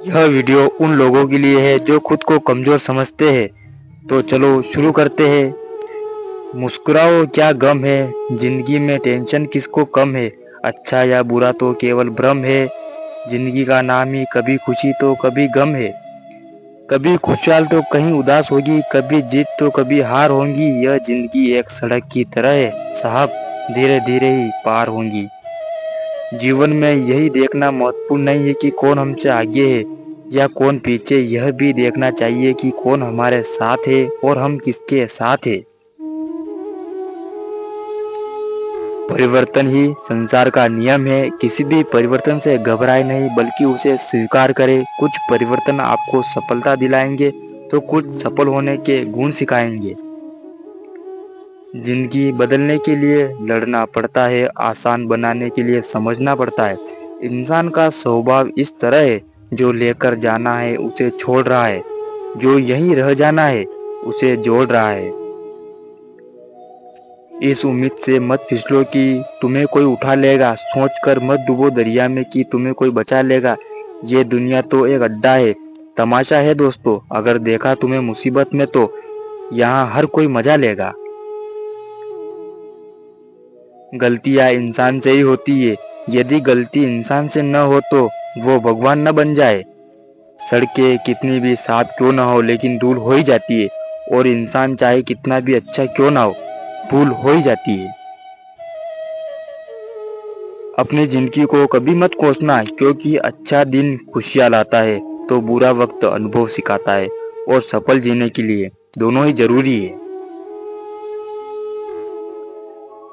यह वीडियो उन लोगों के लिए है जो खुद को कमज़ोर समझते हैं। तो चलो शुरू करते हैं। मुस्कुराओ, क्या गम है? ज़िंदगी में टेंशन किसको कम है? अच्छा या बुरा तो केवल भ्रम है। ज़िंदगी का नाम ही कभी खुशी तो कभी गम है। कभी खुशहाल तो कहीं उदास होगी, कभी जीत तो कभी हार होंगी। यह ज़िंदगी एक सड़क की तरह है साहब, धीरे धीरे ही पार होंगी। जीवन में यही देखना महत्वपूर्ण नहीं है कि कौन हमसे आगे है या कौन पीछे, यह भी देखना चाहिए कि कौन हमारे साथ है और हम किसके साथ है। परिवर्तन ही संसार का नियम है। किसी भी परिवर्तन से घबराए नहीं, बल्कि उसे स्वीकार करें। कुछ परिवर्तन आपको सफलता दिलाएंगे तो कुछ सफल होने के गुण सिखाएंगे। जिंदगी बदलने के लिए लड़ना पड़ता है, आसान बनाने के लिए समझना पड़ता है। इंसान का स्वभाव इस तरह है, जो लेकर जाना है उसे छोड़ रहा है, जो यहीं रह जाना है उसे जोड़ रहा है। इस उम्मीद से मत फिसलो कि तुम्हें कोई उठा लेगा, सोचकर मत डूबो दरिया में कि तुम्हें कोई बचा लेगा। ये दुनिया तो एक अड्डा है, तमाशा है दोस्तों। अगर देखा तुम्हें मुसीबत में तो यहाँ हर कोई मजा लेगा। गलतियाँ इंसान से ही होती है। यदि गलती इंसान से न हो तो वो भगवान न बन जाए। सड़कें कितनी भी साफ क्यों ना हो, लेकिन धूल हो ही जाती है। और इंसान चाहे कितना भी अच्छा क्यों ना हो, भूल हो ही जाती है। अपनी जिंदगी को कभी मत कोसना, क्योंकि अच्छा दिन खुशियाँ लाता है तो बुरा वक्त अनुभव सिखाता है। और सफल जीने के लिए दोनों ही जरूरी है।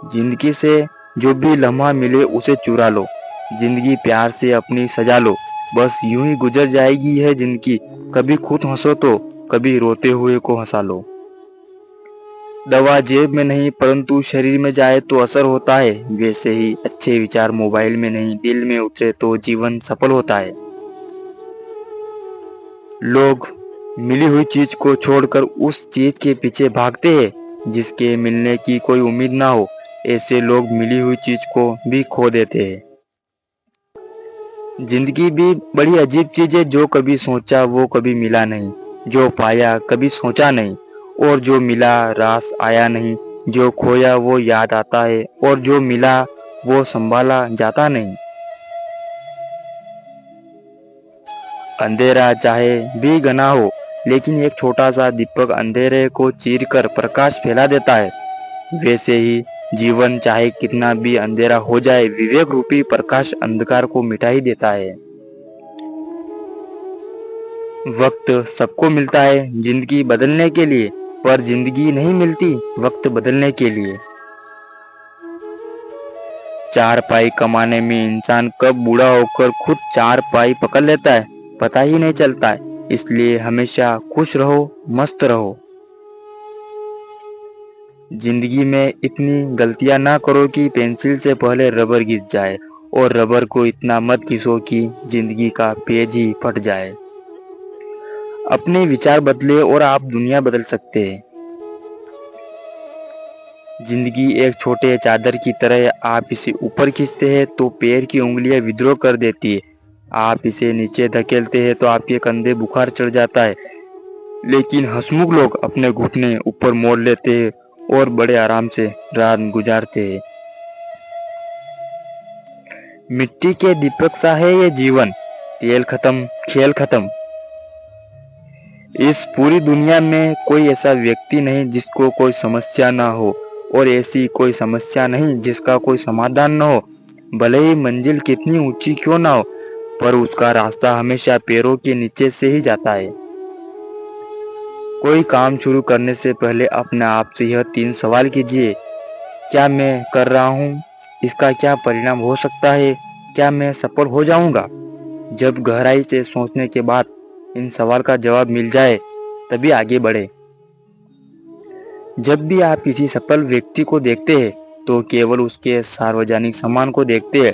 जिंदगी से जो भी लम्हा मिले उसे चुरा लो। जिंदगी प्यार से अपनी सजा लो। बस यूं ही गुजर जाएगी यह जिंदगी। कभी खुद हंसो तो कभी रोते हुए को हंसा लो। दवा जेब में नहीं परंतु शरीर में जाए तो असर होता है। वैसे ही अच्छे विचार मोबाइल में नहीं दिल में उतरे तो जीवन सफल होता है। लोग मिली हुई चीज को छोड़कर उस चीज के पीछे भागते हैं जिसके मिलने की कोई उम्मीद ना हो। ऐसे लोग मिली हुई चीज को भी खो देते हैं। जिंदगी भी बड़ी अजीब चीज है। जो कभी सोचा वो कभी मिला नहीं, जो पाया कभी सोचा नहीं, और जो मिला रास आया नहीं। जो खोया वो याद आता है, और जो मिला वो संभाला जाता नहीं। अंधेरा चाहे भी घना हो, लेकिन एक छोटा सा दीपक अंधेरे को चीरकर प्रकाश फैला देता है। वैसे ही जीवन चाहे कितना भी अंधेरा हो जाए, विवेक रूपी प्रकाश अंधकार को मिटा ही देता है। वक्त सबको मिलता है जिंदगी बदलने के लिए, पर जिंदगी नहीं मिलती वक्त बदलने के लिए। चार पाई कमाने में इंसान कब बूढ़ा होकर खुद चार पाई पकड़ लेता है पता ही नहीं चलता है। इसलिए हमेशा खुश रहो, मस्त रहो। जिंदगी में इतनी गलतियां ना करो कि पेंसिल से पहले रबर घिस जाए, और रबर को इतना मत घिसो कि जिंदगी का पेज ही फट जाए। अपने विचार बदले और आप दुनिया बदल सकते हैं। जिंदगी एक छोटे चादर की तरह है। आप इसे ऊपर खींचते हैं तो पैर की उंगलियां विद्रोह कर देती है। आप इसे नीचे धकेलते हैं तो आपके कंधे बुखार चढ़ जाता है। लेकिन हंसमुख लोग अपने घुटने ऊपर मोड़ लेते हैं और बड़े आराम से रात गुजारते हैं। मिट्टी के दीपक सा है ये जीवन, तेल खत्म खेल खत्म। इस पूरी दुनिया में कोई ऐसा व्यक्ति नहीं जिसको कोई समस्या ना हो, और ऐसी कोई समस्या नहीं जिसका कोई समाधान न हो। भले ही मंजिल कितनी ऊंची क्यों ना हो, पर उसका रास्ता हमेशा पैरों के नीचे से ही जाता है। कोई काम शुरू करने से पहले अपने आप से यह 3 सवाल कीजिए। क्या मैं कर रहा हूँ? इसका क्या परिणाम हो सकता है? क्या मैं सफल हो जाऊंगा? जब गहराई से सोचने के बाद इन सवाल का जवाब मिल जाए, तभी आगे बढ़े। जब भी आप किसी सफल व्यक्ति को देखते हैं तो केवल उसके सार्वजनिक सम्मान को देखते हैं,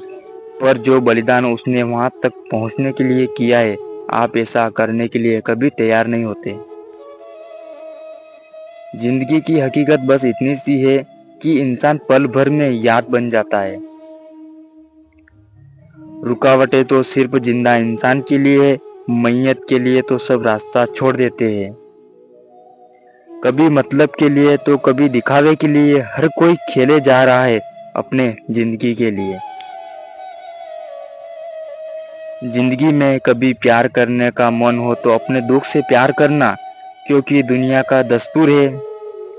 पर जो बलिदान उसने वहां तक पहुंचने के लिए किया है, आप ऐसा करने के लिए कभी तैयार नहीं होते। जिंदगी की हकीकत बस इतनी सी है कि इंसान पल भर में याद बन जाता है। रुकावटें तो सिर्फ जिंदा इंसान के लिए है। मैयत के लिए तो सब रास्ता छोड़ देते हैं। कभी मतलब के लिए तो कभी दिखावे के लिए हर कोई खेले जा रहा है अपने जिंदगी के लिए। जिंदगी में कभी प्यार करने का मन हो तो अपने दुख से प्यार करना, क्योंकि दुनिया का दस्तूर है,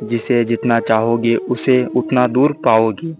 जिसे जितना चाहोगे उसे उतना दूर पाओगे।